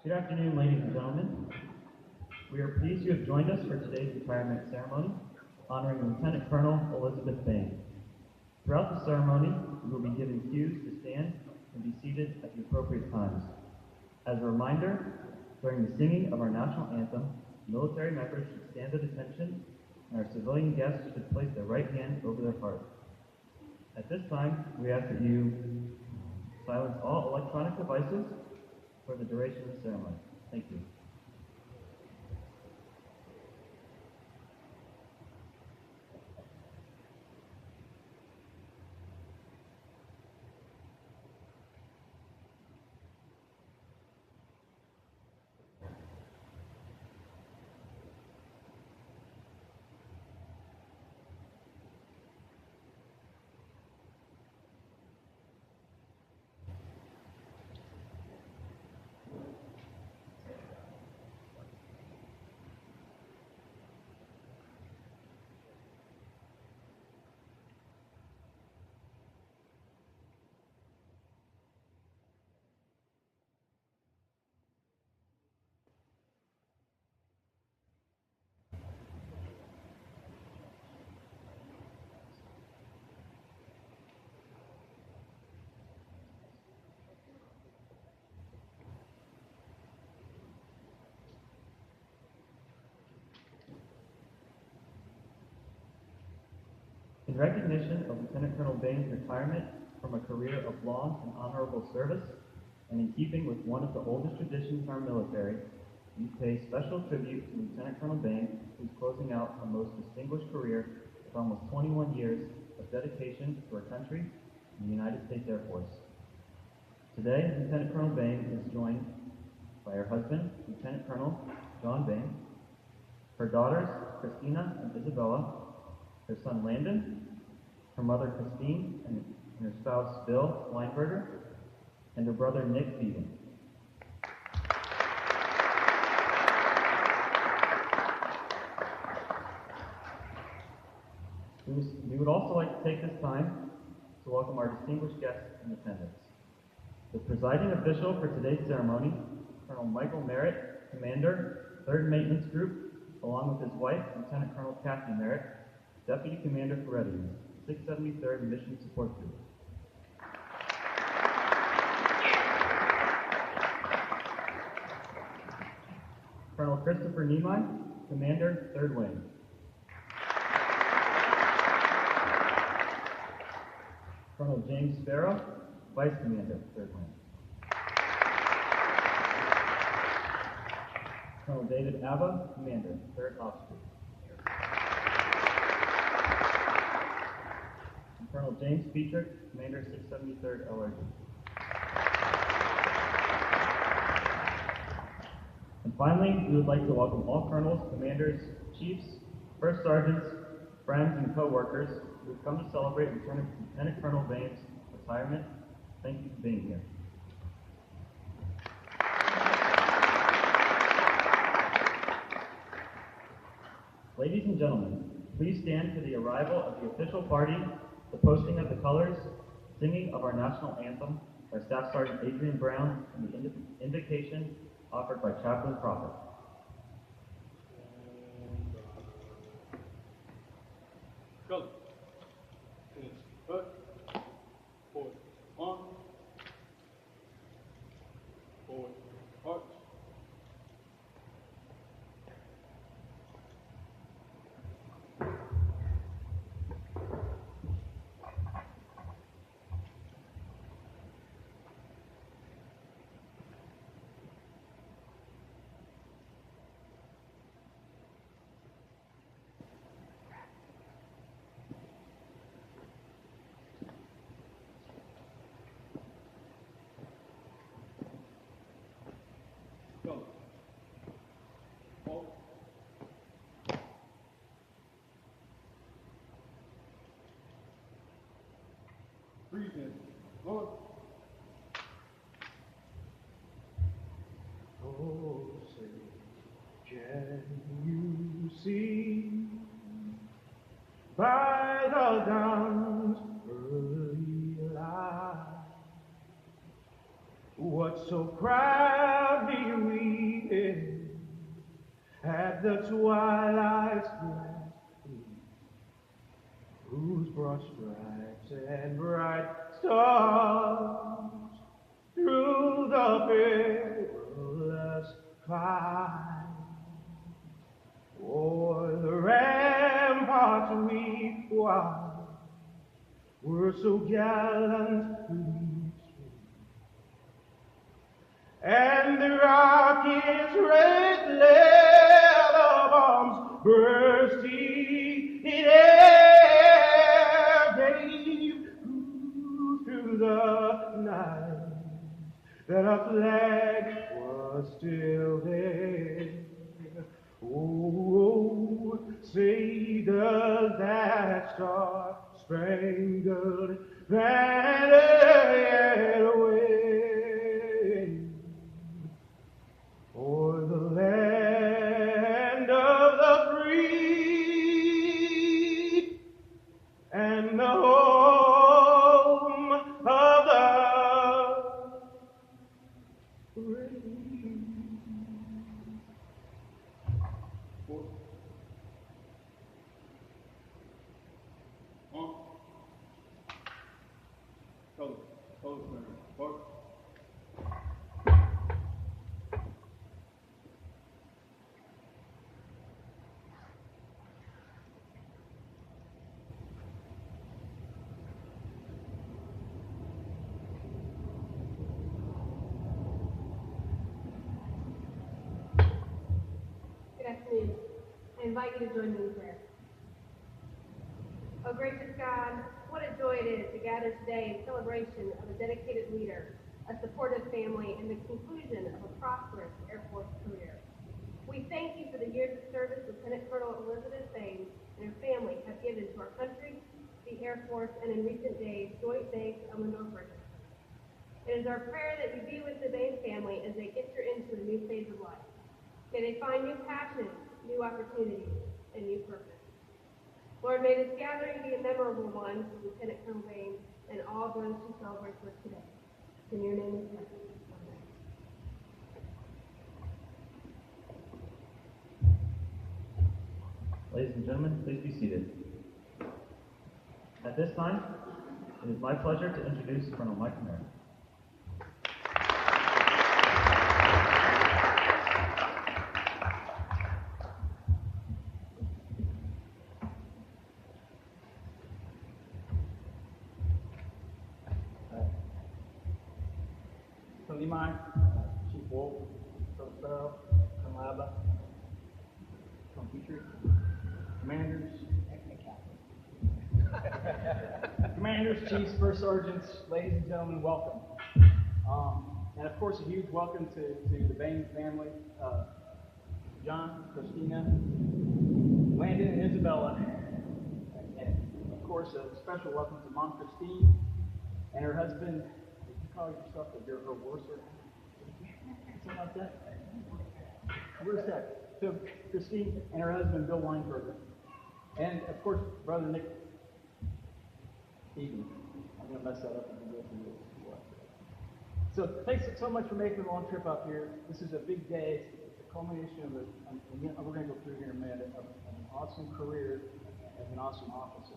Good afternoon, ladies and gentlemen. We are pleased you have joined us for today's retirement ceremony, honoring Lieutenant Colonel Elizabeth Bain. Throughout the ceremony, you will be given cues to stand and be seated at the appropriate times. As a reminder, during the singing of our national anthem, military members should stand at attention, and our civilian guests should place their right hand over their heart. At this time, we ask that you silence all electronic devices for the duration of the ceremony. Thank you. In recognition of Lieutenant Colonel Bain's retirement from a career of long and honorable service, and in keeping with one of the oldest traditions in our military, we pay special tribute to Lieutenant Colonel Bain, who is closing out a most distinguished career with almost 21 years of dedication to our country and the United States Air Force. Today, Lieutenant Colonel Bain is joined by her husband, Lieutenant Colonel John Bain, her daughters, Christina and Isabella, her son Landon, her mother Christine, and her spouse Bill Weinberger, and her brother Nick Beaton. We would also like to take this time to welcome our distinguished guests in attendance. The presiding official for today's ceremony, Colonel Michael Merritt, Commander, 3rd Maintenance Group, along with his wife, Lieutenant Colonel Kathy Merritt, Deputy Commander for Readiness, 673rd Mission Support Group. Colonel Christopher Niemeyer, Commander, 3rd Wing. Colonel James Sparrow, Vice Commander, 3rd Wing. Colonel David Abba, Commander, 3rd Ops Group. Colonel James Petrick, Commander, 673rd LRG. And finally, we would like to welcome all colonels, commanders, chiefs, first sergeants, friends, and co-workers who have come to celebrate Lieutenant Colonel Bain's retirement. Thank you for being here. Ladies and gentlemen, please stand for the arrival of the official party, the posting of the colors, singing of our national anthem by Staff Sergeant Adrian Brown, and the invocation offered by Chaplain Crawford. Go. Foot. Forward. On. Forward. Arch. Go. Hold. Breathe in. Lord. Oh, say, can you see by the dawn's early light what so proudly weeping at the twilight's last gleam, whose broad stripes and bright stars through the perilous fight o'er the ramparts we watched were so gallantly streamed, and the rocket's red leather bombs bursting in air gave proof through the night that our flag was still there. Oh, say does that star-spangled banner yet wave o'er the land of the free and the home of the brave? Color. Color center. Mark. Good afternoon. I invite you to join me in prayer. Oh, gracious God, what a joy it is to gather today in celebration of a dedicated leader, a supportive family, and the conclusion of a prosperous Air Force career. We thank you for the years of service Lieutenant Colonel Elizabeth Bain and her family have given to our country, the Air Force, and in recent days, Joint Base Elmendorf Regiment. It is our prayer that you be with the Bain family as they enter into a new phase of life. May they find new passions, new opportunities, and new purpose. Lord, may this gathering be a memorable one for Lieutenant Colonel Bain and all those who celebrate with today. In your name we pray. Amen. Ladies and gentlemen, please be seated. At this time, it is my pleasure to introduce Colonel Mike Merritt. From Limai, Chief Wolf, from Sparrow, from Laba, from Petrie, Commanders, Commanders, Chiefs, First Sergeants, ladies and gentlemen, welcome. And of course, a huge welcome to the Bain family, John, Christina, Landon, and Isabella. And of course, a special welcome to Mom Christine and her husband. Call yourself her worser? Something like that? Where's that? So, Christine and her husband, Bill Weinberger. And, of course, Brother Nick Egan. I'm going to mess that up if we go through this. So, thanks so much for making the long trip up here. This is a big day. It's a culmination of we're going to go through here in a minute, of an awesome career as an awesome officer.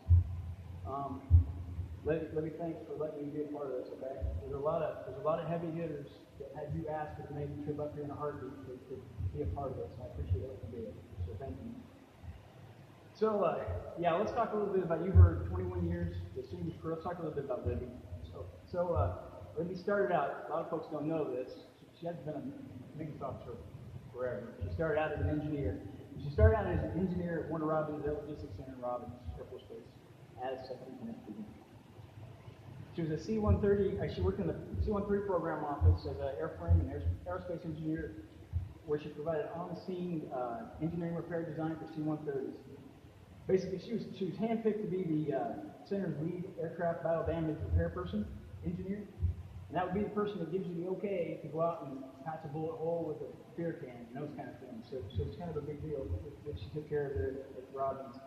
Let me thanks for letting me be a part of this, okay? There's a lot of heavy hitters that had you asked to make the trip up here in a heartbeat to be a part of this. I appreciate it to do it. So thank you. So yeah, let's talk a little bit about, you heard 21 years, distinguished career. Let's talk a little bit about Libby. So Libby started out, a lot of folks don't know this, she hasn't been a maintenance officer forever. She started out as an engineer. She started out as an engineer at Warner Robins Air Logistics Center in Robins Air Force Base as second lieutenant. She was a C-130, she worked in the C-130 program office as an airframe and aerospace engineer, where she provided on-the-scene engineering repair design for C-130s. Basically, she was handpicked to be the center's lead aircraft battle damage repair person, engineer, and that would be the person that gives you the okay to go out and patch a bullet hole with a beer can and those kind of things. So it's kind of a big deal that she took care of there at Robins.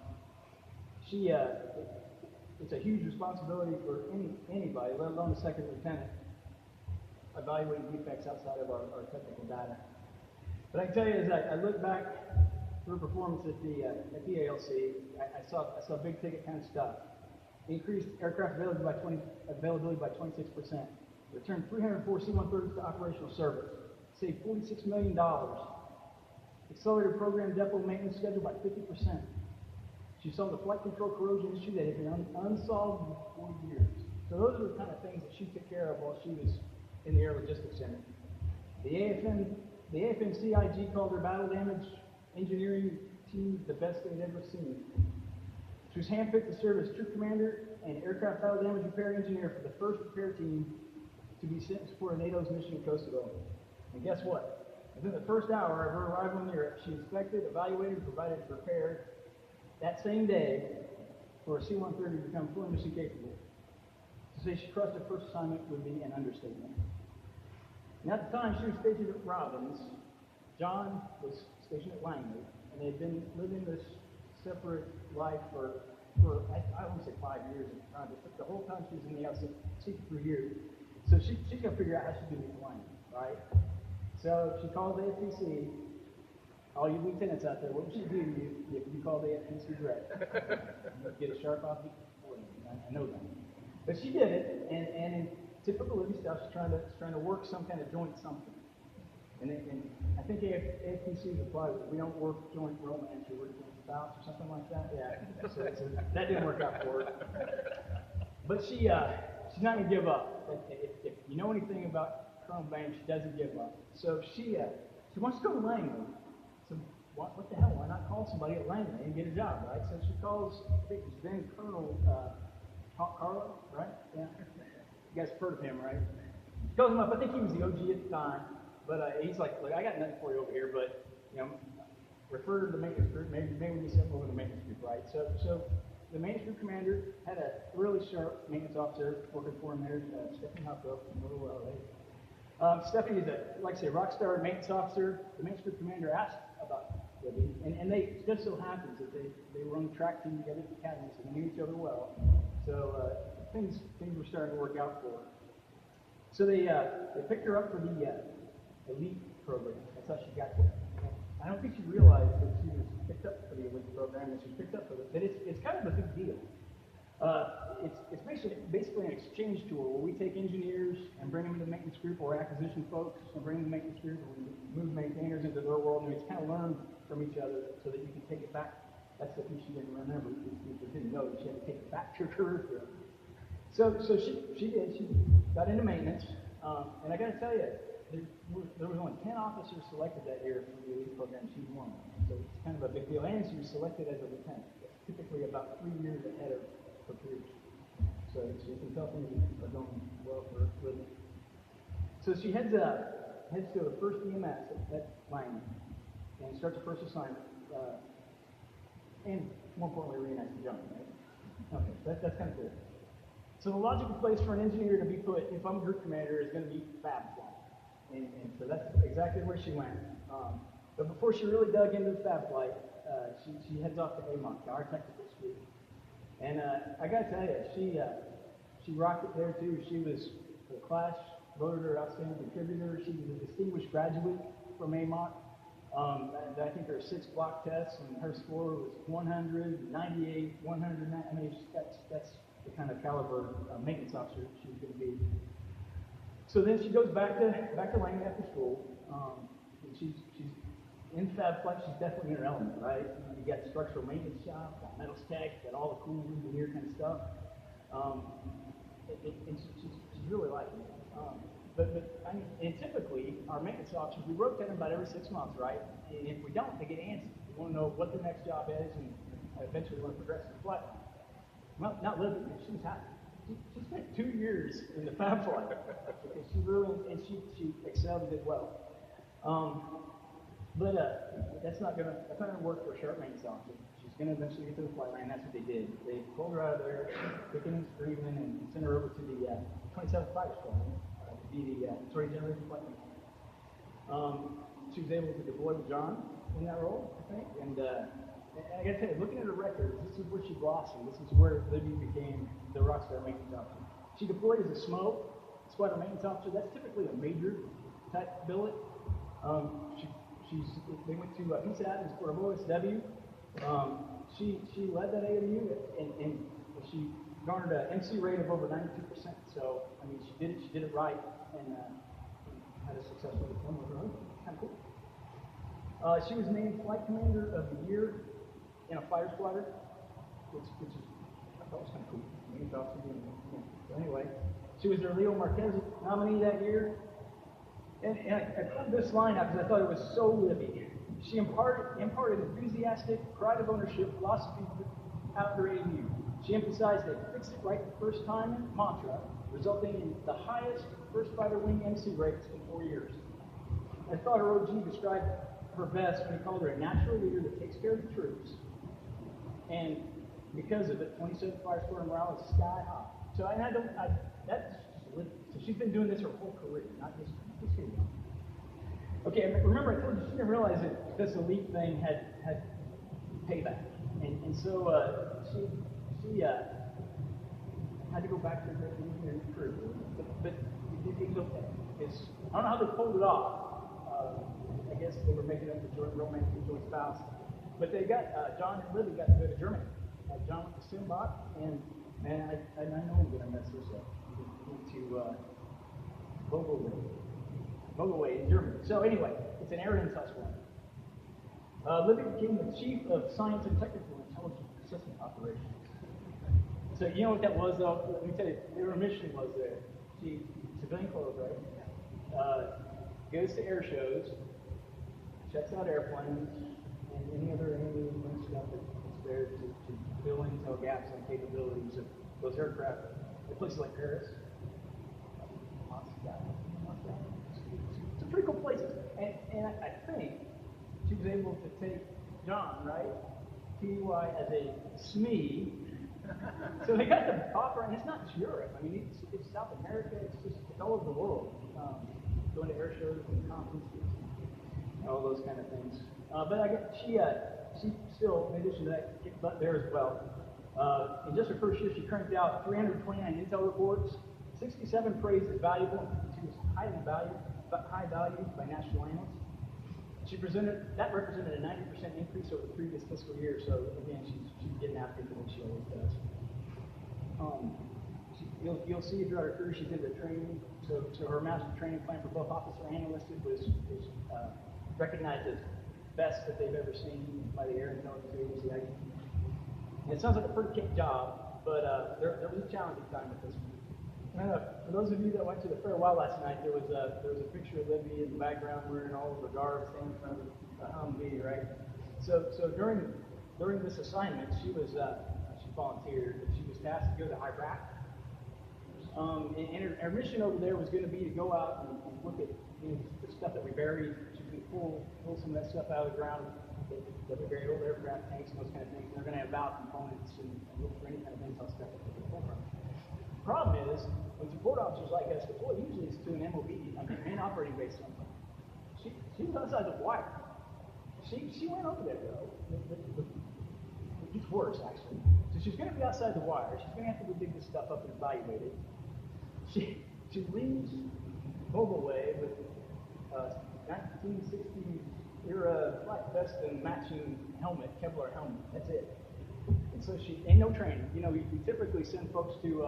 It's a huge responsibility for anybody, let alone a second lieutenant. evaluating defects outside of our technical data. But I can tell you, as I look back through performance at the ALC, I saw big ticket kind of stuff. Increased aircraft availability by 26%. Returned 304 C-130s to operational service. Saved $46 million. Accelerated program depot maintenance schedule by 50%. She solved the flight control corrosion issue that had been unsolved for 40 years. So those are the kind of things that she took care of while she was in the Air Logistics Center. The AFM CIG called her battle damage engineering team the best they'd ever seen. She was handpicked to serve as troop commander and aircraft battle damage repair engineer for the first repair team to be sent to support NATO's mission in Kosovo. And guess what? Within the first hour of her arrival in Europe, she inspected, evaluated, and provided repair that same day for a C-130 to become fully mission capable. To say she crushed her first assignment would be an understatement. And at the time she was stationed at Robbins, John was stationed at Langley, and they had been living this separate life for I won't say 5 years at the time, but the whole time she was in the outside for years. So she's going to figure out how she's going to be flying, right? So she calls the AFPC. All you lieutenants out there, what would she do to you if you called the AFPC direct? You'd get a sharp object. I know that. But she did it, and in typical Libby stuff, she's trying to work some kind of joint something. And I think AFPC applies. We don't work joint romance, we work joint spouse or something like that. Yeah, so that didn't work out for her. But she's not going to give up. If you know anything about Colonel Bain, she doesn't give up. So she wants to go to Langley. So what the hell? Why not call somebody at Langley and get a job, right? So she calls, I think it was then Colonel Carlo, right? Yeah. You guys have heard of him, right? She calls him up. I think he was the OG at the time. But he's like, look, I got nothing for you over here, but refer to the maintenance group. Maybe we need something over the maintenance group, right? So the maintenance group commander had a really sharp maintenance officer working for him there, Stephanie Huffo, Stephanie is like I say, rock star maintenance officer. The maintenance group commander asked about Libby, and they just so happens that they were on the track team together at the academy, so they knew each other well. So things were starting to work out for her. So they picked her up for the elite program. That's how she got there. I don't think she realized that she was picked up for the elite program, and she was picked up for it. But it's kind of a big deal. It's basically an exchange tour where we take engineers and bring them into the maintenance group, or acquisition folks and bring them to the maintenance group, and we move maintainers into their world, and we just kind of learn from each other so that you can take it back. That's the thing she didn't remember. She didn't know that she had to take it back to her career field. So she did. She got into maintenance, and I got to tell you, there was only 10 officers selected that year for the elite program. She was one. So it's kind of a big deal. And she was selected as a lieutenant. That's typically about 3 years ahead of her peers. So you can tell things are going well for Libby. So she heads to the first EMS at Langley and starts her first assignment. And more importantly, reunites the John, right? Okay, that's kind of cool. So the logical place for an engineer to be put, if I'm a group commander, is going to be Fab Flight. And so that's exactly where she went. But before she really dug into the Fab Flight, she heads off to AMOC, our technical school. And I got to tell you, she rocked it there too. She was the class voted her outstanding contributor. She was a distinguished graduate from AMOC. I think there were 6 block tests, and her score was 100, 98, 109. I mean, that's the kind of caliber maintenance officer she was going to be. So then she goes back to Langley after school. And she's in Fab Flight. She's definitely in her element, right? You got structural maintenance shop, got metals tech, got all the cool engineer kind of stuff. And she's really liking it. But I mean, and typically our maintenance officers, we rotate them about every 6 months, right? And if we don't, they get antsy. We want to know what the next job is, and eventually we want to progress to the flight. Well, not Libby. She was happy. She spent 2 years in the Fab Flight because she really, and she excelled and did well. But that's not gonna work for a sharp maintenance officer. She's gonna eventually get to the flight line. That's what they did. They pulled her out of there, kicking and screaming, and sent her over to the 27th Fighter Squadron to be the 3rd generation flight leader. She was able to deploy with John in that role, I think. And I gotta tell you, looking at her records, this is where she blossomed. This is where Libby became the rockstar maintenance officer. She deployed as a SMO, squadron maintenance officer. That's typically a major type billet. They went to PSAT and for OSW. She led that AMU and she garnered an MC rate of over 92%. So I mean, she did it right and had a successful deployment with her husband. Kind of cool. She was named Flight Commander of the Year in a fighter squadron, which is, I thought was kind of cool. So anyway, she was their Leo Marquez nominee that year. And I pulled this line out because I thought it was so Libby. She imparted enthusiastic, pride of ownership philosophy out of her AMU. She emphasized a fix it right the first time mantra, resulting in the highest first fighter wing MC rates in 4 years. I thought her OG described her best when he called her a natural leader that takes care of the troops. And because of it, 27 Fire Squadron morale is sky high. So, so she's been doing this her whole career, not just here. Okay, remember I told you she didn't realize that this elite thing had payback. And so she had to go back to her engineering career. But it's okay. I don't know how they pulled it off. I guess they were making up the joint romance with joint spouse. But they got, John and Libby got to go to Germany. John went to Simbach, and man, I know I'm going to mess this up. He went to Vogelway in Germany. So anyway, it's an area in Tuscaloosa. Libby became the Chief of Science and Technical Intelligence Assistant Operations. So you know what that was, though? Let me tell you, her mission was there. She, civilian clothes, right? Goes to air shows, checks out airplanes, and any other alien stuff that's there to fill in intel gaps and capabilities of those aircraft at places like Paris. It's a pretty cool place. And I think she was able to take John, right? TUI as a SME. So they got to offer, and it's not just Europe. I mean, it's South America. It's all over the world. Going to air shows and conferences, and all those kind of things. But she still, in addition to that, kicked butt there as well. In just her first year, she cranked out 329 intel reports, 67 praised as valuable. She was high valued by national analysts. That represented a 90% increase over the previous fiscal year. So again, she's getting after it the way she always does. You'll see throughout her career she did the training. So her master training plan for both officer and enlisted was recognized as best that they've ever seen by the Air Intelligence Agency. And it sounds like a pretty kick job, but there was a challenging time with this one. For those of you that went to the farewell last night, there was a picture of Libby in the background wearing all of her garb, standing in front of the Humvee, right? So during this assignment, she volunteered, but she was tasked to go to Iraq. And her mission over there was going to be to go out and look at the stuff that we buried. She's going to pull some of that stuff out of the ground that we buried, old aircraft tanks and those kind of things. And they're going to have valve components and look for any kind of intel stuff that they can pull from. The problem is, when support officers like us deploy, usually it's to an MOB, main operating base somewhere. She was outside the wire. She went over there, though. It gets worse, actually. So she's going to be outside the wire. She's going to have to go dig this stuff up and evaluate it. She leaves Vogelway with 1960s era flight vest and matching helmet, Kevlar helmet. That's it. And so she ain't no training. You know, we typically send folks to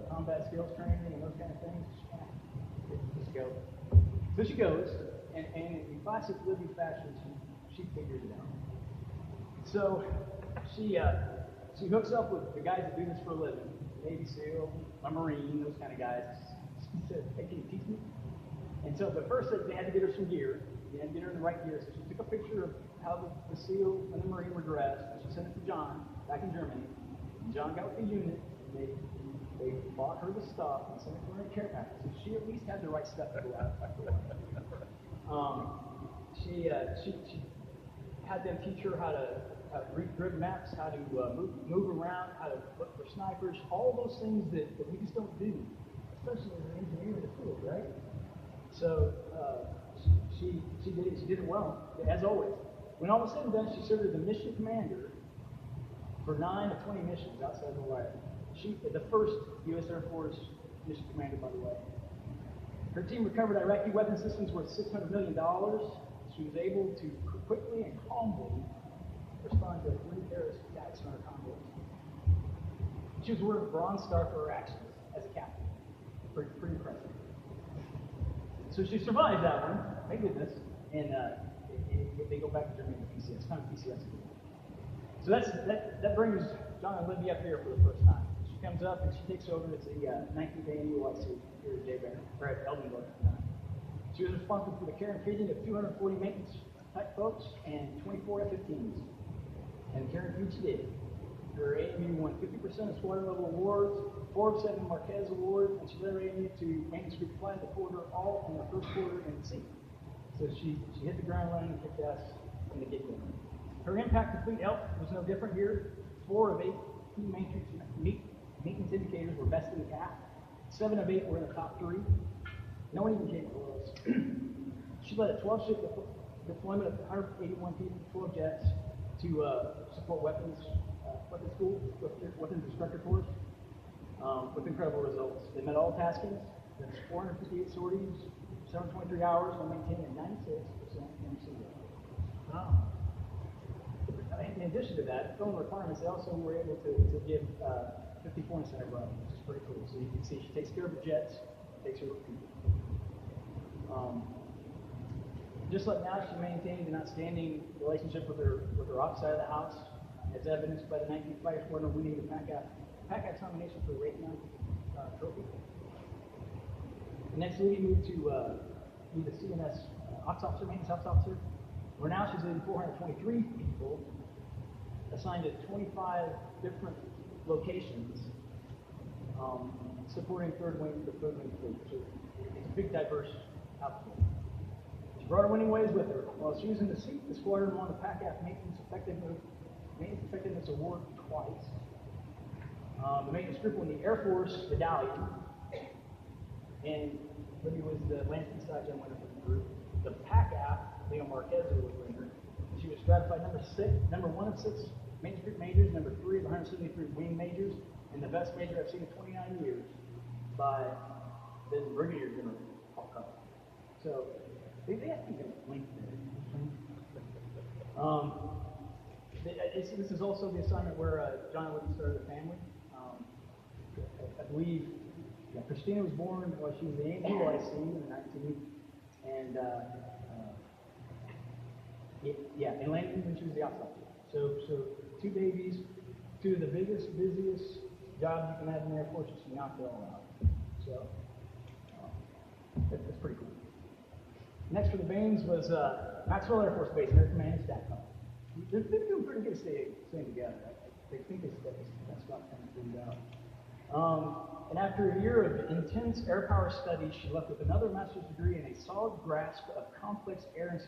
combat skills training and those kind of things. Just go. So she goes, and in classic Libby fashion, she figures it out. So she hooks up with the guys that do this for a living, Navy SEAL, a Marine, those kind of guys. She said, "Hey, can you teach me?" And so, but first they had to get her some gear. They had to get her in the right gear. So she took a picture of how the SEAL and the Marine were dressed, and she sent it to John back in Germany. And John got with the unit, and they bought her the stuff and sent it to her in a care package. So she at least had the right stuff to go out. She had them teach her how to read grid maps, how to move around, how to look for snipers, all those things that we just don't do, especially as an engineer in the field, right? So she did it. She did it well, as always. When all was said and done, she served as the mission commander for 9 of 20 missions outside the wire. The first U.S. Air Force mission commander, by the way. Her team recovered Iraqi weapon systems worth $600 million. She was able to quickly and calmly respond to 3 terrorist attacks on her convoys. She was awarded a Bronze Star for her actions as a captain. Pretty impressive. So she survived that one, thank goodness, and they go back to Germany to PCS, kind of PCS. So that brings John and Libby up here for the first time. She comes up and she takes over as the 19th ANUIC here at J-Bear, or at Eldenburg. She was responsible for the care and feeding of 240 maintenance type folks and 24 F-15s. And care and feed she did. Her AMU won 50% of squadron level awards, 4 of 7 Marquez awards, and she led her AMU to maintenance group fly the quarter all in the first quarter in the sea. So she hit the ground running and kicked ass from the get-go. Her impact to fleet health was no different here. 4 of 8 key maintenance indicators were best in the CAF. 7 of 8 were in the top 3. No one even came close. She led a 12-ship deployment of 181 people, 12 jets to support weapons school, weapons instructor course, with incredible results. They met all taskings. That's 458 sorties, 723 hours, while maintaining a 96% MC rate. In addition to that, filling requirements, they also were able to give 54 incentive running, which is pretty cool. So you can see she takes care of the jets, takes care of the people. Just like now, she maintained an outstanding relationship with her ops side of the house, as evidenced by the 19th Fighter Squadron winning the PACAX nomination for the Raytheon trophy. The next lady moved to be the CNS ops officer, maintenance ops officer, where now she's in 423 people, assigned to 25 different locations, supporting the third wing fleet. So it's a big, diverse outfit. She brought her winning ways with her. While she was in the seat, the squadron won the PACAF Maintenance Effectiveness Award twice. The maintenance group won the Air Force Medallion, and Libby was the Lansing Side-Gen winner for the group. The PACAF, Leo Marquez was winner. She was stratified number 1 of 6 maintenance group majors, number 3 of 173 wing majors, and the best major I've seen in 29 years by the Brigadier General Paul Cup. So they have to get linked there. This is also the assignment where John and Libby started a family. I believe Christina was born while she was in the ANUIC in the 19th, and and landed when she was the ops officer. So 2 babies, 2 of the biggest, busiest jobs you can have in the Air Force, and she knocked it all out. So that's pretty cool. Next for the Baines was Maxwell Air Force Base, their command and staff. They've been doing pretty good staying together. They think that's about kind of figured out. And after a year of intense air power studies, she left with another master's degree and a solid grasp of complex air and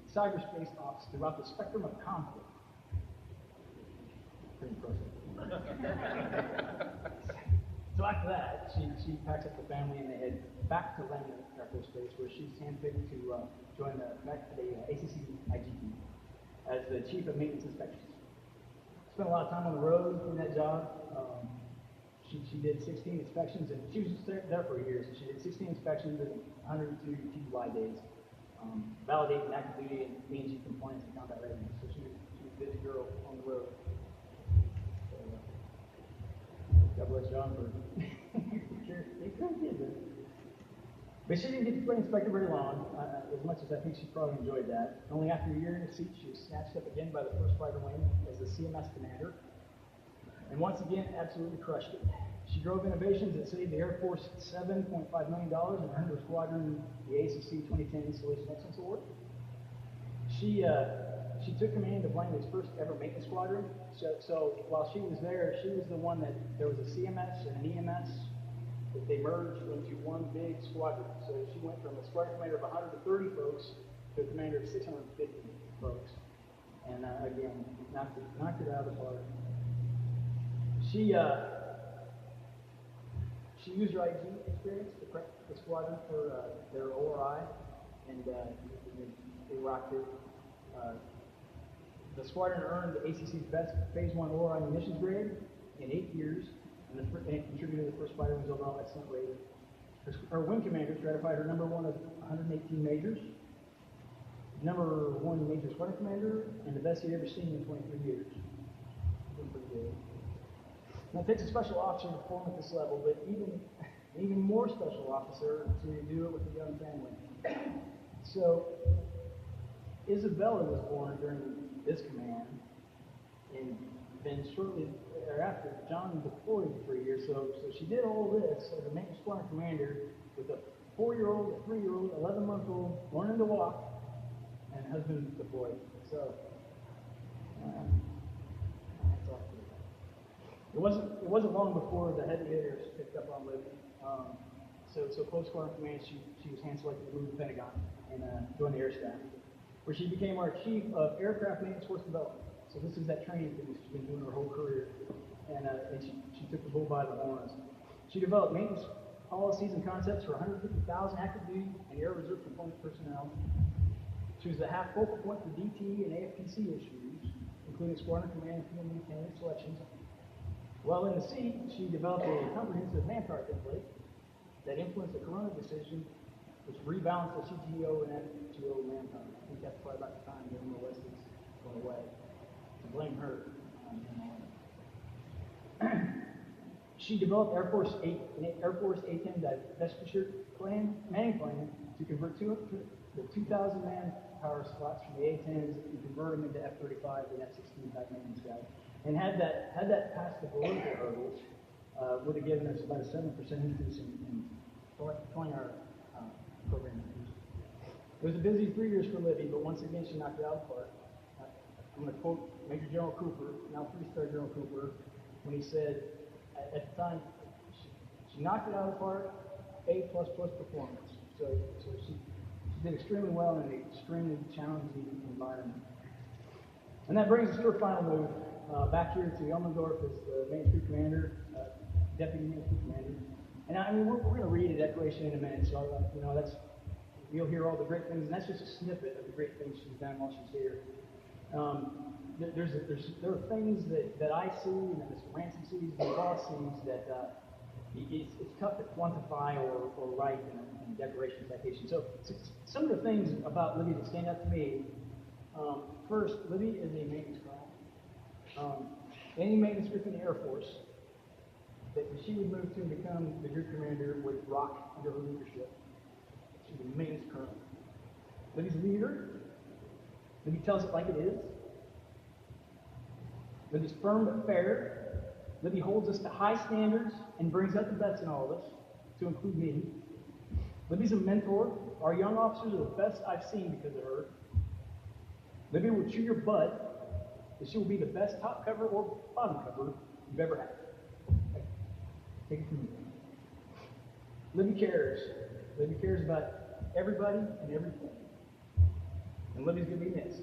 cyberspace ops throughout the spectrum of conflict. Pretty impressive. So after that, she packs up the family and they head back to London Air Force Base, where she's handpicked to join the ACC IGP as the Chief of Maintenance Inspections. Spent a lot of time on the road doing that job. She did 16 inspections, and she was just there for a year. So she did 16 inspections and 102 TDY days, validating active duty and PNG compliance and combat readiness. So she was a busy girl on the road. So, God bless John for But she didn't get to play inspector very long, as much as I think she probably enjoyed that. Only after a year in her seat, she was snatched up again by the 1st Fighter Wing as the CMS commander. And once again, absolutely crushed it. She drove innovations that saved the Air Force $7.5 million and earned her squadron the ACC 2010 Installation Excellence Award. She took command of Langley's first ever maintenance squadron. So while she was there, she was the one that there was a CMS and an EMS that they merged into one big squadron. So she went from a squadron commander of 130 folks to a commander of 650 folks. And again, knocked it out of the park. She used her IG experience to prep the squadron for their ORI, and they rocked it. The squadron earned the ACC's best Phase 1 ORI munitions grade in 8 years, and it contributed to the first fighter wings overall excellent rating. Her wing commanders ratified her number one of 118 majors, number one major squadron commander, and the best he'd ever seen in 23 years. Pretty good. Now, it takes a special officer to perform at this level, but an even more special officer to do it with a young family. So, Isabella was born during this command, and then shortly thereafter, John deployed for a year. So she did all this as a maintenance squadron commander with a 4-year-old, a 3-year-old, 11-month-old, learning to walk, and husband deployed. So, that's all. It wasn't long before the heavy hitters picked up on Libby. So close squadron command, she was hand selected to move to the Pentagon and join the Air Staff, where she became our chief of aircraft maintenance force development. So this is that training thing she's been doing her whole career, and she took the bull by the horns. She developed maintenance policies and concepts for 150,000 active duty and air reserve component personnel. She was the half focal point for DT and AFPC issues, including squadron command and PME candidate selections. While in the sea, she developed a comprehensive manpower template that influenced the Corona decision, which rebalanced the CGO and FGO manpower. I think that's probably about the time when the West is going away. To blame her. She developed Air Force A-10 divestiture manning plan to convert the 2,000 manpower slots from the A-10s and convert them into F-35 and F-16 type maintenance guys. And had that passed the political hurdles, would have given us about a 7% increase in filling our program members. It was a busy 3 years for Libby, but once again she knocked it out of the park. I'm going to quote Major General Cooper, now 3-star General Cooper, when he said, at the time, she knocked it out of the park, A++ performance. So she did extremely well in an extremely challenging environment. And that brings us to our final move. Back here to Elmendorf as the maintenance crew commander, deputy maintenance crew commander. And I mean, we're going to read a declaration in a minute, so you'll hear all the great things, and that's just a snippet of the great things she's done while she's here. There are things that I see, and that Mr. Ransom sees, and Ross sees that it's tough to quantify or write in a declaration citation. So some of the things about Libby that stand out to me. First, Libby is a maintenance colonel. Any maintenance group in the Air Force that she would move to and become the group commander would rock under her leadership. She's a maintenance colonel. Libby's a leader. Libby tells it like it is. Libby's firm but fair. Libby holds us to high standards and brings out the best in all of us, to include me. Libby's a mentor. Our young officers are the best I've seen because of her. Libby will chew your butt, but she will be the best top cover or bottom cover you've ever had. Take it from me. Libby cares. Libby cares about everybody and everything. And Libby's going to be missed.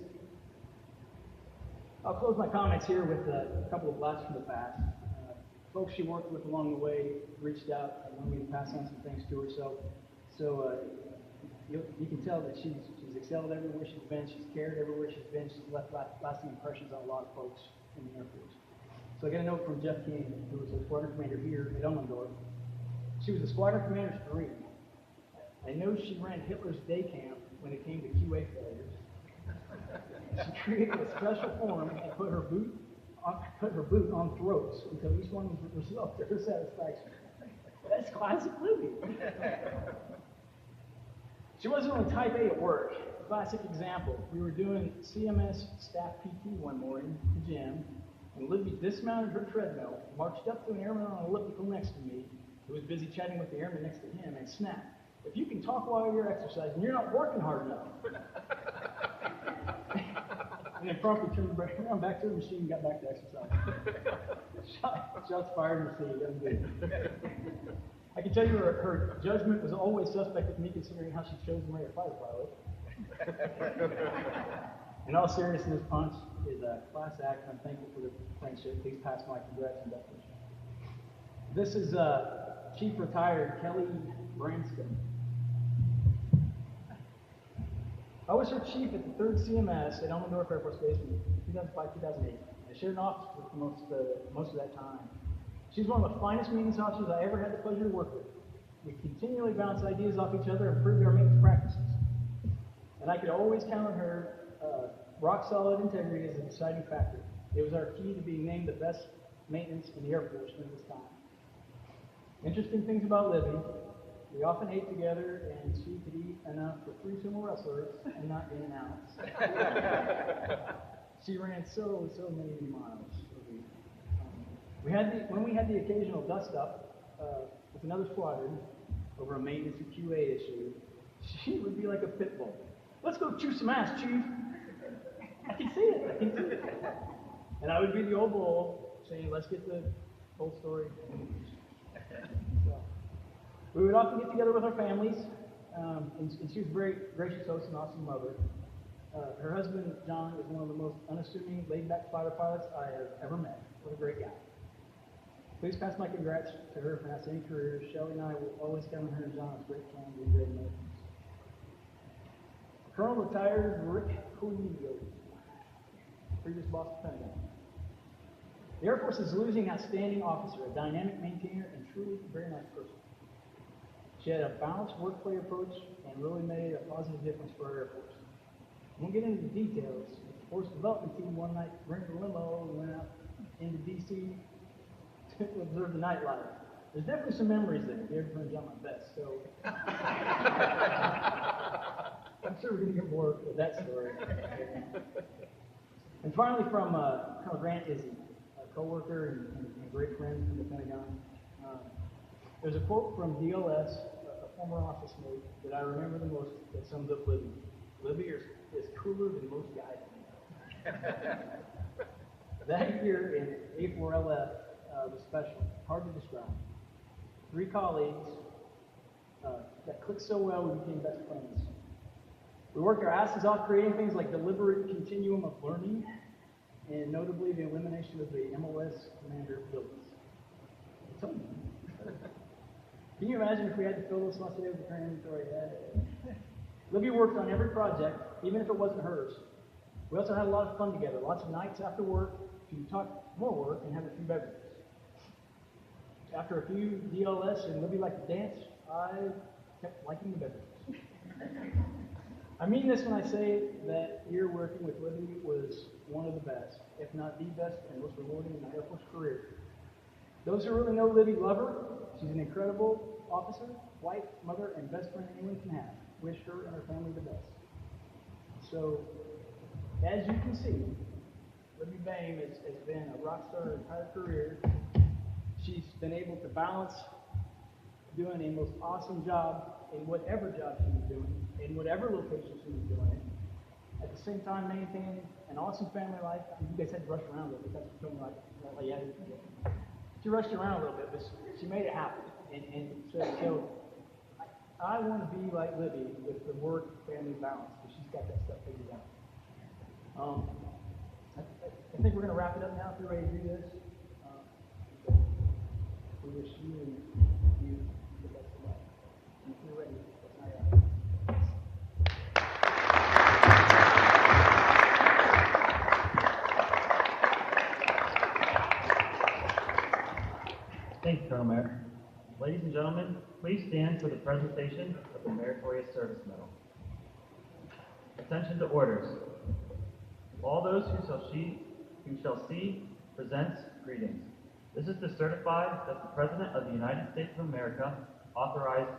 I'll close my comments here with a couple of blasts from the past. Folks she worked with along the way reached out and wanted me to pass on some things to her. So you can tell that she's excelled everywhere she's been. She's cared everywhere she's been. She's left lasting impressions on a lot of folks in the Air Force. So I got a note from Jeff King, who was a squadron commander here at Elmendorf. She was a squadron commander's dream. I know she ran Hitler's day camp when it came to QA failures. She created a special form and put her boot on throats until each one was resolved to her satisfaction. That's classic Libby. She wasn't only type A at work. Classic example. We were doing CMS staff PT one morning at the gym, and Libby dismounted her treadmill, marched up to an airman on an elliptical next to me, who was busy chatting with the airman next to him, and snapped, "If you can talk while you're exercising, you're not working hard enough." And then promptly turned around back to the machine and got back to exercising. Shots fired and received. Good. I can tell you her judgment was always suspect with me, considering how she chose to marry a fighter pilot. In all seriousness, Punch is a class act. I'm thankful for the friendship. Please pass my congrats and declaration. This is Chief Retired Kelly Branscombe. I was her chief at the 3rd CMS at Elmendorf Air Force Base in 2005-2008. I shared an office with most of that time. She's one of the finest maintenance officers I ever had the pleasure to work with. We continually bounce ideas off each other and improve our maintenance practices. And I could always count on her rock solid integrity as a deciding factor. It was our key to being named the best maintenance in the Air Force during this time. Interesting things about Libby: we often ate together, and she could eat enough for 3 sumo wrestlers and not gain an ounce. She ran so many miles a week. When we had the occasional dust up with another squadron over a maintenance or QA issue, she would be like a pit bull. Let's go chew some ass, Chief. I can see it. And I would be the old bull saying, let's get the whole story. So, we would often get together with our families, and she was a very gracious host and awesome mother. Her husband, John, is one of the most unassuming, laid-back fighter pilots I have ever met. What a great guy. Please pass my congrats to her for an outstanding career. Shelley and I will always count on her and John as great friends and great mates. Colonel Retired Rick Coelho, previous boss of Pentagon. The Air Force is losing an outstanding officer, a dynamic maintainer, and truly very nice person. She had a balanced work-play approach and really made a positive difference for our Air Force. I won't get into the details. The Force Development Team one night rented a limo and went out into D.C. to observe the nightlife. There's definitely some memories there. The airplane's on my best, so I'm sure we're going to get more of that story. And finally, from Colonel Grant Izzy, a co-worker and a great friend from the Pentagon. There's a quote from DLS, a former office mate, that I remember the most that sums up Libby. Libby is cooler than most guys. That year in A4LF was special, hard to describe. 3 colleagues that clicked so well we became best friends. We worked our asses off creating things like deliberate continuum of learning, and notably the elimination of the MOS commander buildings. I told you. Can you imagine if we had to fill those slots today with the current inventory we had? Libby worked on every project, even if it wasn't hers. We also had a lot of fun together, lots of nights after work to talk more work and have a few beverages. After a few DLS and Libby liked to dance, I kept liking the beverages. I mean this when I say that year working with Libby was one of the best, if not the best and most rewarding in my Air Force career. Those who really know Libby love her. She's an incredible officer, wife, mother, and best friend anyone can have. Wish her and her family the best. So, as you can see, Libby Bame has been a rock star her entire career. She's been able to balance doing a most awesome job in whatever job she was doing, in whatever location she was doing it. At the same time, maintaining an awesome family life. I mean, you guys had to rush around a little bit. That's what you're like, yeah. She rushed around a little bit, but she made it happen. And so I want to be like Libby with the work-family balance, because she's got that stuff figured out. I think we're going to wrap it up now if you're ready to do this. We wish you and you the best of luck. And if you're ready, let's hang out. Thank you, Colonel Merritt. Ladies and gentlemen, please stand for the presentation of the Meritorious Service Medal. Attention to orders. All those who shall see presents greetings. This is to certify that the President of the United States of America, authorized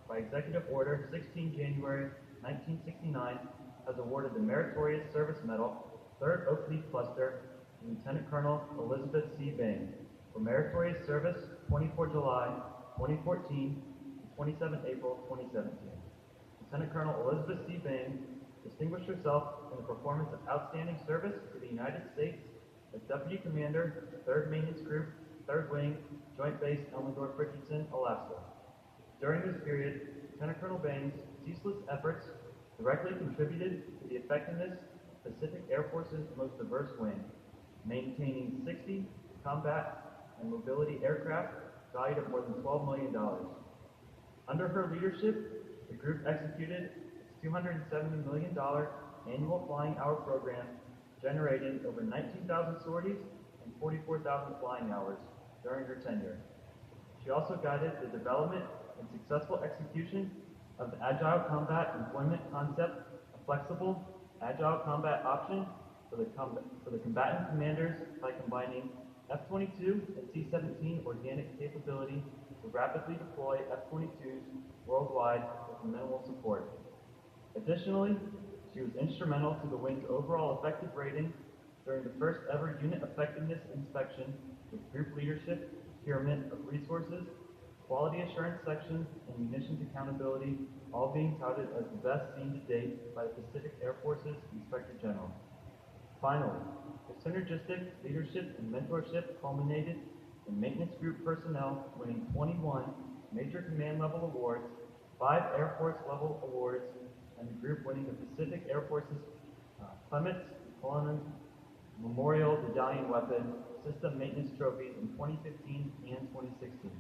by Executive Order 16 January 1969, has awarded the Meritorious Service Medal, 3rd Oak Leaf Cluster, to Lieutenant Colonel Elizabeth C. Bain for meritorious service 24 July 2014 to 27 April 2017. Lieutenant Colonel Elizabeth C. Bain distinguished herself in the performance of outstanding service to the United States as Deputy Commander, 3rd Maintenance Group, 3rd Wing, Joint Base Elmendorf, Richardson, Alaska. During this period, Lieutenant Colonel Bain's ceaseless efforts directly contributed to the effectiveness of Pacific Air Force's most diverse wing, maintaining 60 combat and mobility aircraft valued at more than $12 million. Under her leadership, the group executed its $270 million annual flying hour program, generating over 19,000 sorties and 44,000 flying hours during her tenure. She also guided the development and successful execution of the Agile Combat Employment Concept, a flexible, agile combat option for the combatant commanders by combining F-22 and C-17 organic capability to rapidly deploy F-22s worldwide with minimal support. Additionally, she was instrumental to the wing's overall effective rating during the first ever unit effectiveness inspection with group leadership, procurement of resources, quality assurance sections, and munitions accountability, all being touted as the best seen to date by the Pacific Air Force's Inspector General. Finally, the synergistic leadership and mentorship culminated in maintenance group personnel winning 21 major command level awards, 5 Air Force level awards, and the group winning the Pacific Air Force's Clements Cullinan Memorial Medallion Weapon System Maintenance Trophies in 2015 and 2016.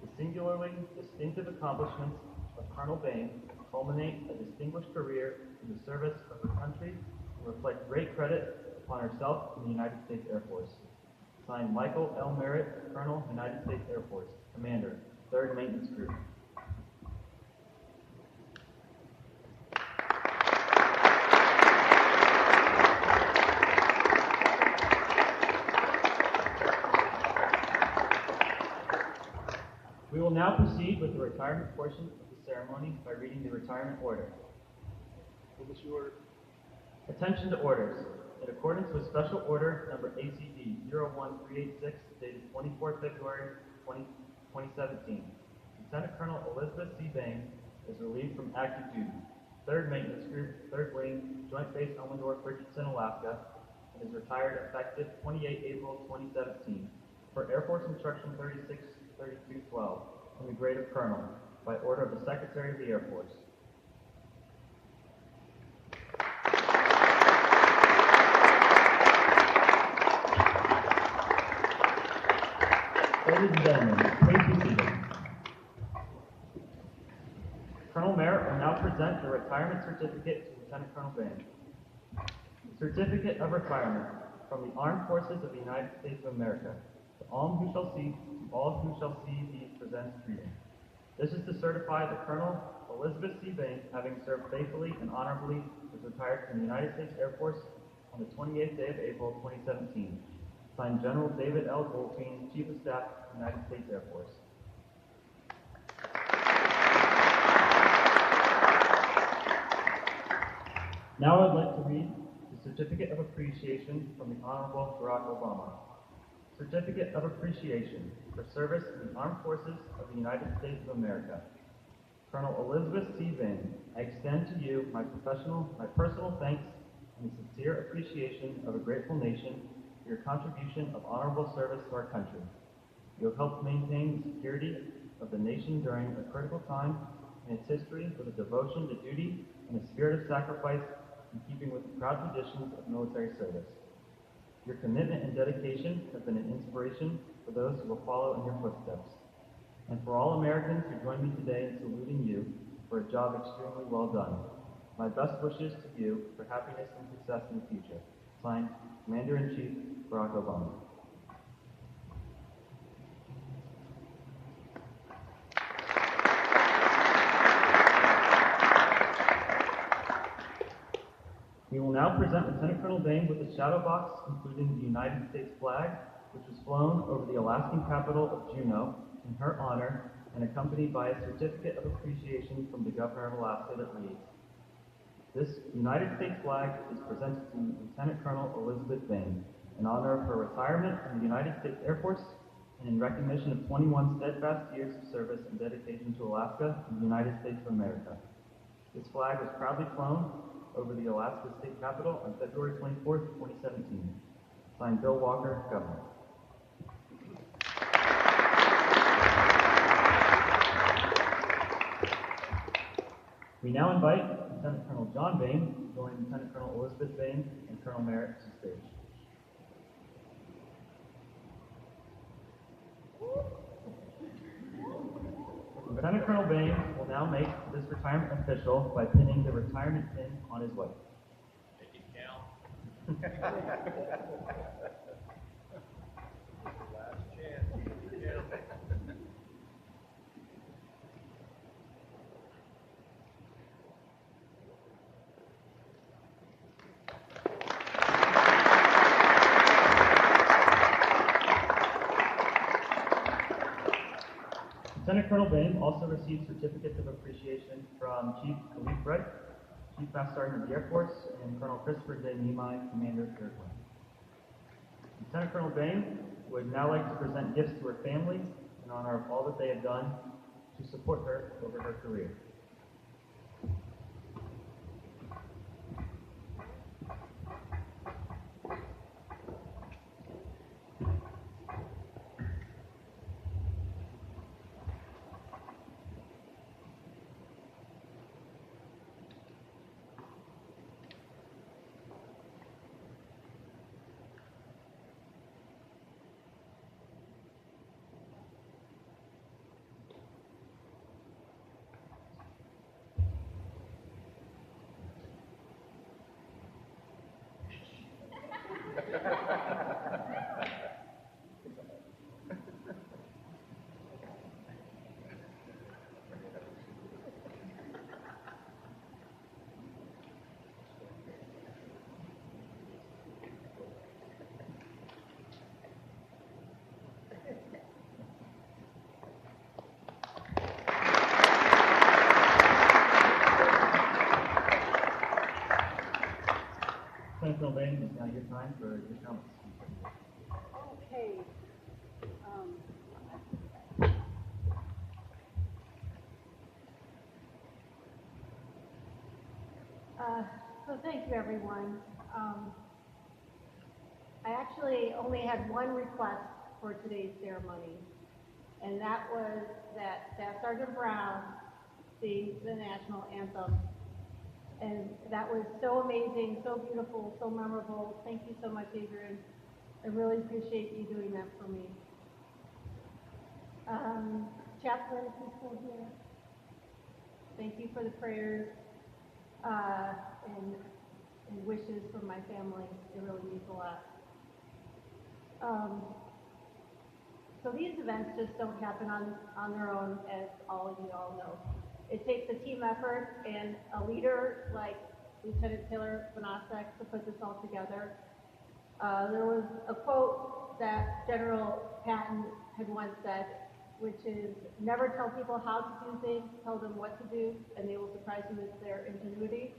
The singularly distinctive accomplishments of Colonel Bain culminate a distinguished career in the service of her country and reflect great credit upon herself and the United States Air Force. Signed, Michael L. Merritt, Colonel, United States Air Force, Commander, 3rd Maintenance Group. We will now proceed with the retirement portion of the ceremony by reading the retirement order. Will this order? Attention to orders. In accordance with Special Order Number ACD 01386, dated 24 February 2017, Lieutenant Colonel Elizabeth C. Bain is relieved from active duty, 3rd Maintenance Group, 3rd Wing, Joint Base Elmendorf, Richardson, Alaska, and is retired effective 28 April 2017 for Air Force Instruction 363212 in the grade of Colonel by order of the Secretary of the Air Force. Ladies and gentlemen, please be seated. Colonel Merritt will now present the retirement certificate to Lieutenant Colonel Bain. Certificate of Retirement from the Armed Forces of the United States of America. To all who shall see these presents greeting. This is to certify that Colonel Elizabeth C. Bain, having served faithfully and honorably, was retired from the United States Air Force on the 28th day of April 2017. Signed, General David L. Goldfein, Chief of Staff, United States Air Force. Now I would like to read the Certificate of Appreciation from the Honorable Barack Obama. Certificate of Appreciation for service in the Armed Forces of the United States of America. Colonel Elizabeth C. Bain, I extend to you my personal thanks and the sincere appreciation of a grateful nation for your contribution of honorable service to our country. You have helped maintain the security of the nation during a critical time in its history with a devotion to duty and a spirit of sacrifice in keeping with the proud traditions of military service. Your commitment and dedication have been an inspiration for those who will follow in your footsteps, and for all Americans who join me today in saluting you for a job extremely well done. My best wishes to you for happiness and success in the future. Signed, Commander-in-Chief Barack Obama. We will now present Lieutenant Colonel Bain with a shadow box including the United States flag, which was flown over the Alaskan capital of Juneau in her honor and accompanied by a certificate of appreciation from the Governor of Alaska that reads, "This United States flag is presented to Lieutenant Colonel Elizabeth Bain in honor of her retirement from the United States Air Force and in recognition of 21 steadfast years of service and dedication to Alaska and the United States of America. This flag was proudly flown over the Alaska State Capitol on February 24th, 2017. Signed, Bill Walker, Governor." We now invite Lieutenant Colonel John Bain to join Lieutenant Colonel Elizabeth Bain and Colonel Merritt to the stage. Lieutenant Colonel Bain will now make this retirement official by pinning the retirement pin on his waist. Make it count. Last chance. Lieutenant Colonel Bain also received certificates of appreciation from Chief Khalif Wright, Chief Master Sergeant of the Air Force, and Colonel Christopher J. Nemai, Commander of Third Wing. Lieutenant Colonel Bain would now like to present gifts to her family in honor of all that they have done to support her over her career. Lieutenant Colonel Bain, it's now your time for your comments. Okay. So thank you, everyone. I actually only had one request for today's ceremony, and that was that Staff Sergeant Brown sing the national anthem. And that was so amazing, so beautiful, so memorable. Thank you so much, Adrian. I really appreciate you doing that for me. Chaplain, if you're still here, thank you for the prayers and wishes for my family. It really means a lot. So these events just don't happen on their own, as all of you all know. It takes a team effort and a leader like Lieutenant Taylor Bonasek to put this all together. There was a quote that General Patton had once said, which is, never tell people how to do things, tell them what to do, and they will surprise you with their ingenuity.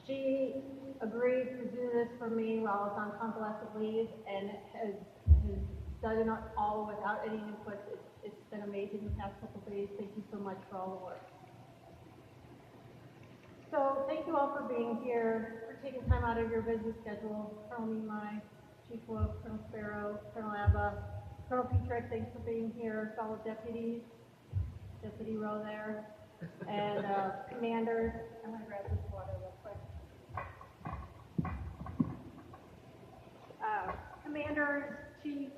She agreed to do this for me while I was on convalescent leave, and has done it all without any input. It's been amazing the past couple of days. Thank you so much for all the work. So thank you all for being here, for taking time out of your busy schedule. Colonel Nemai, Chief Wolf, Colonel Sparrow, Colonel Abba, Colonel Petrick, thanks for being here. Fellow deputies, Deputy Rowe there, and commanders. I'm going to grab this water real quick. Commanders, chiefs,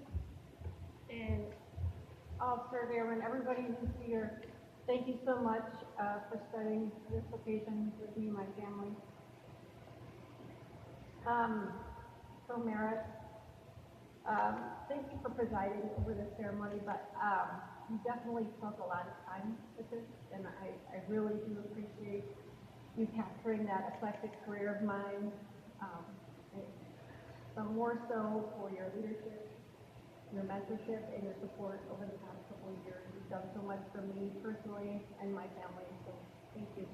and officers, airmen, everybody who's here, thank you so much for spending this occasion with me and my family. So Merritt, thank you for presiding over this ceremony, but you definitely took a lot of time with this, and I really do appreciate you capturing that eclectic career of mine, but more so for your leadership, your mentorship, and your support over the past couple of years. You've done so much for me personally and my family, so thank you.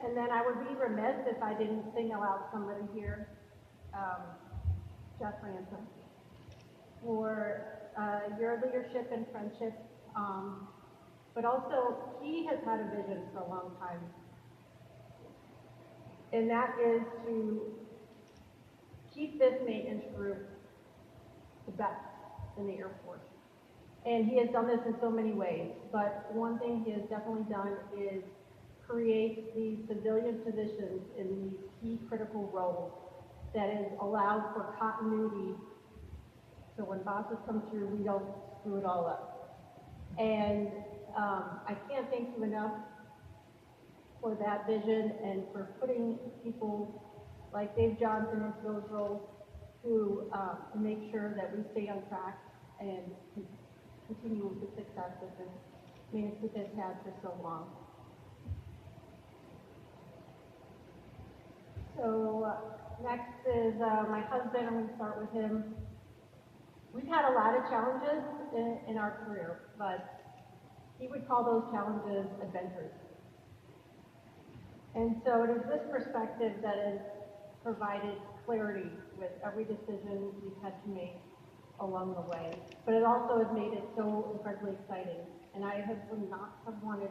And then I would be remiss if I didn't single out somebody here, Jeff Ransom, for your leadership and friendship, but also he has had a vision for a long time, and that is to keep this maintenance group the best in the Air Force. And he has done this in so many ways, but one thing he has definitely done is create these civilian positions in these key critical roles that has allowed for continuity, so when bosses come through, we don't screw it all up. And I can't thank you enough for that vision and for putting people like Dave Johnson into those roles to make sure that we stay on track and continue with the success that the maintenance group has had for so long. So next is my husband. I'm going to start with him. We've had a lot of challenges in our career, but he would call those challenges adventures. And so it is this perspective that has provided clarity with every decision we've had to make along the way. But it also has made it so incredibly exciting. And I would not have wanted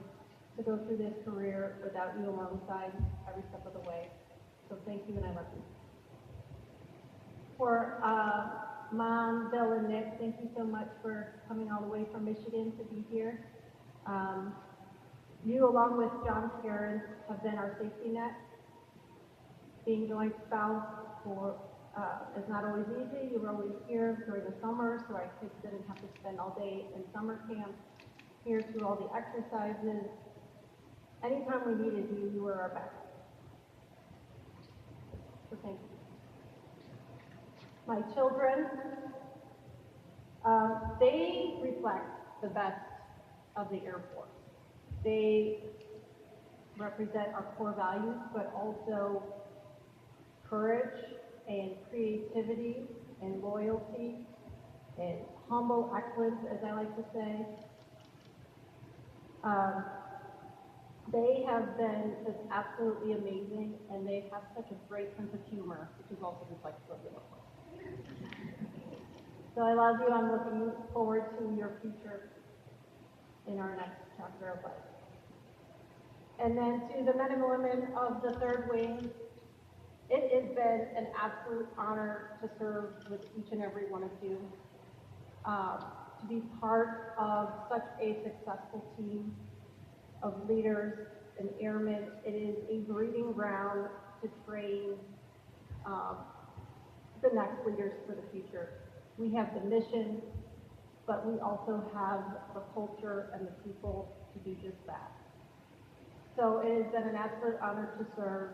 to go through this career without you alongside every step of the way. So thank you, and I love you. For Mom, Bill, and Nick, thank you so much for coming all the way from Michigan to be here. You, along with John's parents, have been our safety net. Being joint spouse is not always easy. You were always here during the summer, so our kids didn't have to spend all day in summer camp, here through all the exercises. Anytime we needed you, you were our backup. So thank you. My children, they reflect the best of the Air Force. They represent our core values, but also courage and creativity and loyalty and humble excellence, as I like to say. They have been just absolutely amazing, and they have such a great sense of humor, which is also reflected in the book. So I love you. I'm looking forward to your future in our next chapter of life. And then to the men and women of the Third Wing, it has been an absolute honor to serve with each and every one of you, to be part of such a successful team of leaders and airmen. It is a breeding ground to train the next leaders for the future. We have the mission, but we also have the culture and the people to do just that. So it has been an absolute honor to serve.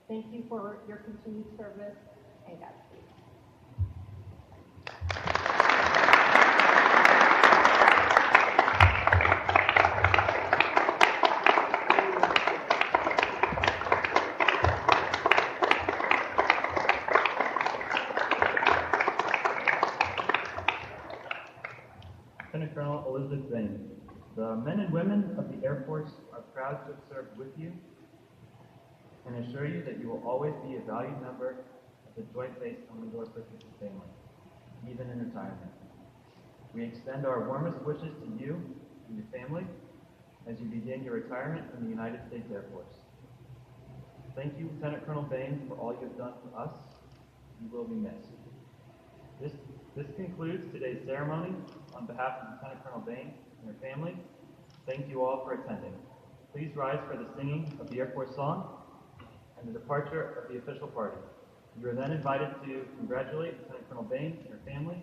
Thank you for your continued service, and Godspeed. Lieutenant Colonel Elizabeth Bain, the men and women of the Air Force are proud to have served with you and assure you that you will always be a valued member of the Joint Base Commodore Perkins family, even in retirement. We extend our warmest wishes to you and your family as you begin your retirement from the United States Air Force. Thank you, Lieutenant Colonel Bain, for all you have done for us. You will be missed. This concludes today's ceremony. On behalf of Lieutenant Colonel Bain and her family, thank you all for attending. Please rise for the singing of the Air Force song and the departure of the official party. You are then invited to congratulate Lieutenant Colonel Bain and her family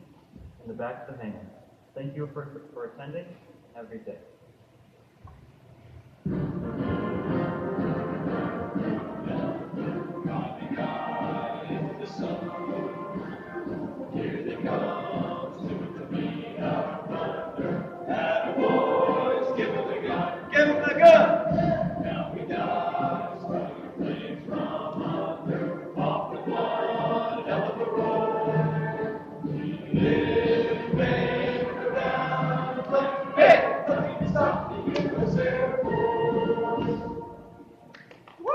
in the back of the hangar. Thank you for attending, and have a great day. Here they come, soon to be our thunder. Attaboys, give it the gun. Give it the gun! Now we dive, spewing flames from under. Off with one hell of a roar. We live in vain around the clock. Hey! Nothing to stop the U.S. Air Force. Woo!